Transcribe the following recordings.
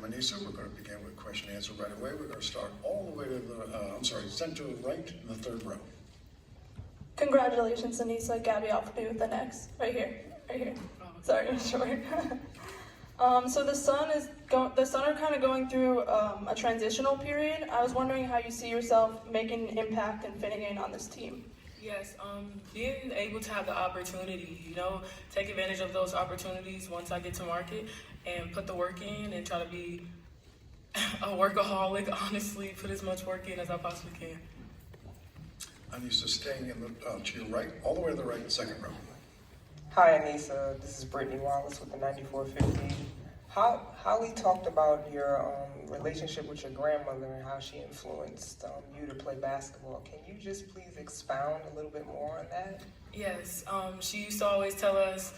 Aneesah. We're going to begin with question and answer right away. We're going to start all the way to the, center right in the third row. Congratulations, Aneesah. Gabby Alphabet with the next. Right here. Sorry, I'm short. So the Sun are kind of going through a transitional period. I was wondering how you see yourself making an impact and fitting in on this team. Yes, being able to have the opportunity, take advantage of those opportunities once I get to market and put the work in and try to be a workaholic, honestly, put as much work in as I possibly can. Aneesah, staying in the, to your right, all the way to the right, second row. Hi, Aneesah. This is Brittany Wallace with the 9450. How we talked about your relationship with your grandmother and how she influenced you to play basketball. Can you just please expound a little bit more on that? Yes, she used to always tell us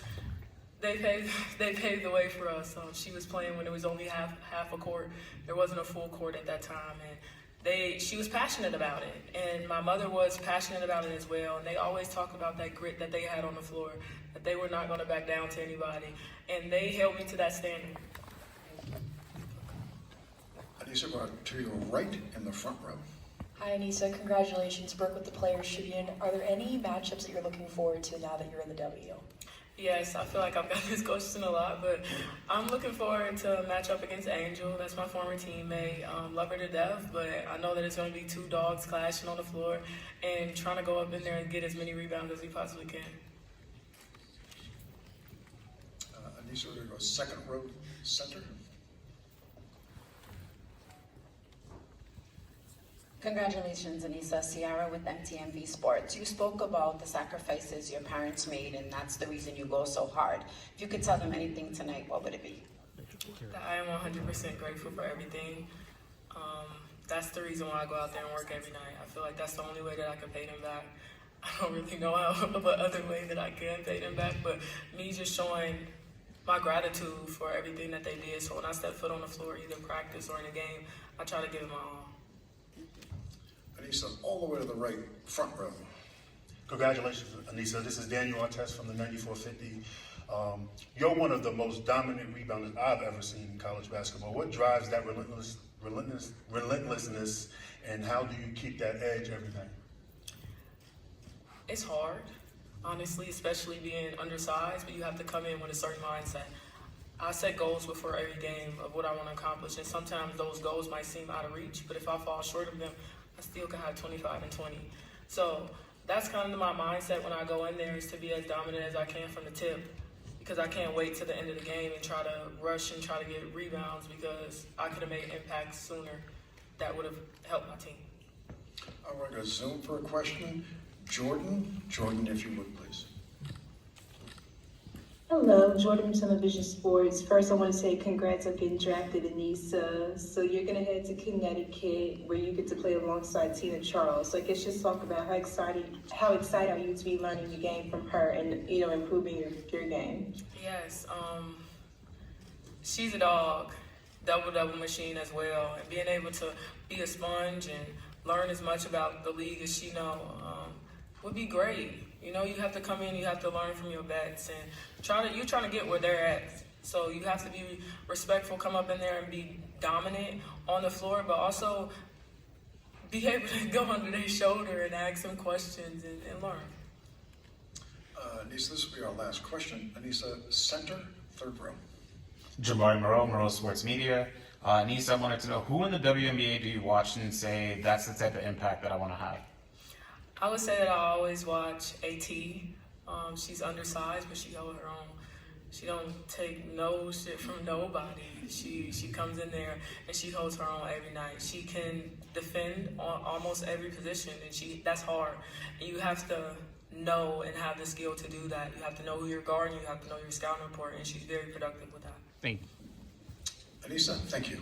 they paved the way for us. She was playing when it was only half a court. There wasn't a full court at that time, and she was passionate about it, and my mother was passionate about it as well. And they always talk about that grit that they had on the floor, that they were not going to back down to anybody, and they held me to that standard. Aneesah, going to your right in the front row. Hi, Aneesah. Congratulations. Brooke with the Players Tribune. Are there any matchups that you're looking forward to now that you're in the W? Yes, I feel like I've got this question a lot, but I'm looking forward to a matchup against Angel. That's my former teammate. Love her to death, but I know that it's going to be two dogs clashing on the floor and trying to go up in there and get as many rebounds as we possibly can. Aneesah, we're going to go second row, center. Congratulations, Aneesah. Ciara with MTMV Sports. You spoke about the sacrifices your parents made, and that's the reason you go so hard. If you could tell them anything tonight, what would it be? I am 100% grateful for everything. That's the reason why I go out there and work every night. I feel like that's the only way that I can pay them back. I don't really know what other way that I can pay them back, but me just showing my gratitude for everything that they did. So when I step foot on the floor, either practice or in a game, I try to give it my all. Aneesah, all the way to the right, front row. Congratulations, Aneesah. This is Daniel Artest from the 9450. You're one of the most dominant rebounders I've ever seen in college basketball. What drives that relentlessness, and how do you keep that edge every night? It's hard, honestly, especially being undersized, but you have to come in with a certain mindset. I set goals before every game of what I want to accomplish, and sometimes those goals might seem out of reach, but if I fall short of them, I still can have 25 and 20. So that's kind of my mindset when I go in there, is to be as dominant as I can from the tip, because I can't wait to the end of the game and try to rush and try to get rebounds, because I could have made impact sooner that would have helped my team. We're going to Zoom for a question. Jordan, if you would, please. Hello, Jordan from Television Sports. First, I want to say congrats on getting drafted, Aneesah. So you're going to head to Connecticut, where you get to play alongside Tina Charles. So I guess just talk about how excited are you to be learning the game from her and improving your game. Yes, she's a dog, double machine as well, and being able to be a sponge and learn as much about the league as she knows would be great. You have to come in, you have to learn from your vets, and you're trying to get where they're at. So you have to be respectful, come up in there and be dominant on the floor, but also be able to go under their shoulder and ask them questions and learn. Aneesah, this will be our last question. Aneesah, center, third row. Moreau, Moreau Sports Media. Aneesah, I wanted to know, who in the WNBA do you watch and say that's the type of impact that I want to have? I would say that I always watch AT. She's undersized, but she holds her own. She don't take no shit from nobody. She comes in there and she holds her own every night. She can defend on almost every position, and that's hard. And you have to know and have the skill to do that. You have to know who you're guarding. You have to know your scouting report, and she's very productive with that. Thank you. Aneesah, thank you.